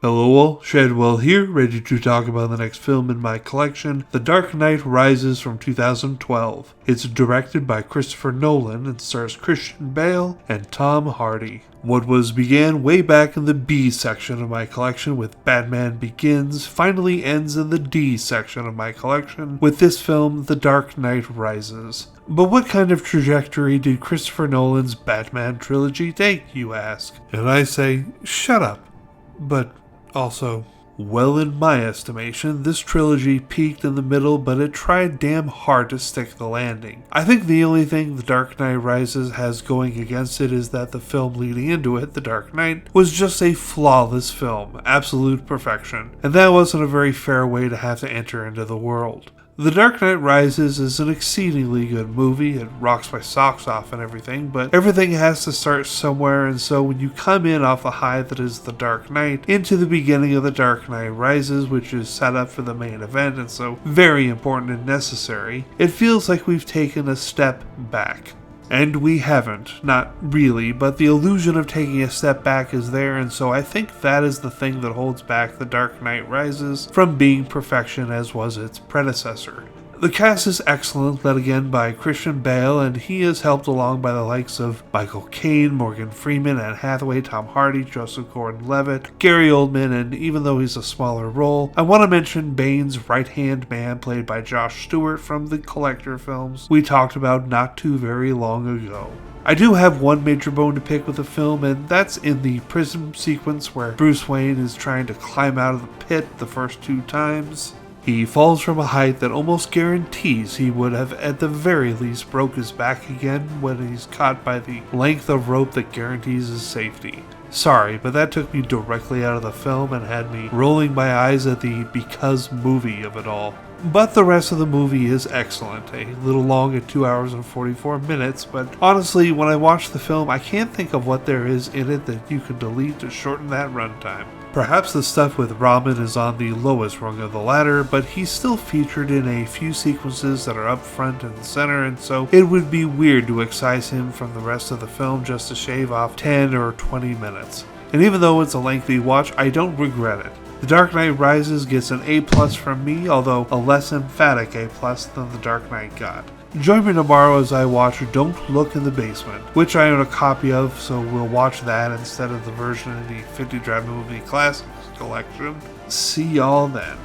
Hello all, Shadwell here, ready to talk about the next film in my collection, The Dark Knight Rises from 2012. It's directed by Christopher Nolan and stars Christian Bale and Tom Hardy. What was began way back in the B section of my collection with Batman Begins finally ends in the D section of my collection with this film, The Dark Knight Rises. But what kind of trajectory did Christopher Nolan's Batman trilogy take, you ask? And I say, shut up. But also, well, in my estimation, this trilogy peaked in the middle, but it tried damn hard to stick the landing. I think the only thing The Dark Knight Rises has going against it is that the film leading into it, The Dark Knight, was just a flawless film, absolute perfection, and that wasn't a very fair way to have to enter into the world. The Dark Knight Rises is an exceedingly good movie. It rocks my socks off and everything, but everything has to start somewhere, and so when you come in off the high that is The Dark Knight into the beginning of The Dark Knight Rises, which is set up for the main event and so very important and necessary, it feels like we've taken a step back. And we haven't, not really, but the illusion of taking a step back is there, and so I think that is the thing that holds back The Dark Knight Rises from being perfection as was its predecessor. The cast is excellent, led again by Christian Bale, and he is helped along by the likes of Michael Caine, Morgan Freeman, Anne Hathaway, Tom Hardy, Joseph Gordon-Levitt, Gary Oldman, and even though he's a smaller role, I want to mention Bane's right-hand man played by Josh Stewart from the Collector films we talked about not too very long ago. I do have one major bone to pick with the film, and that's in the prison sequence where Bruce Wayne is trying to climb out of the pit the first two times. He falls from a height that almost guarantees he would have at the very least broke his back again when he's caught by the length of rope that guarantees his safety. Sorry, but that took me directly out of the film and had me rolling my eyes at the because movie of it all. But the rest of the movie is excellent, a little long at 2 hours and 44 minutes, but honestly, when I watch the film, I can't think of what there is in it that you could delete to shorten that runtime. Perhaps the stuff with Robin is on the lowest rung of the ladder, but he's still featured in a few sequences that are up front and center, and so it would be weird to excise him from the rest of the film just to shave off 10 or 20 minutes. And even though it's a lengthy watch, I don't regret it. The Dark Knight Rises gets an A+ from me, although a less emphatic A+ than The Dark Knight got. Join me tomorrow as I watch Don't Look in the Basement, which I own a copy of, so we'll watch that instead of the version in the 50 Drive Movie Classics collection. See y'all then.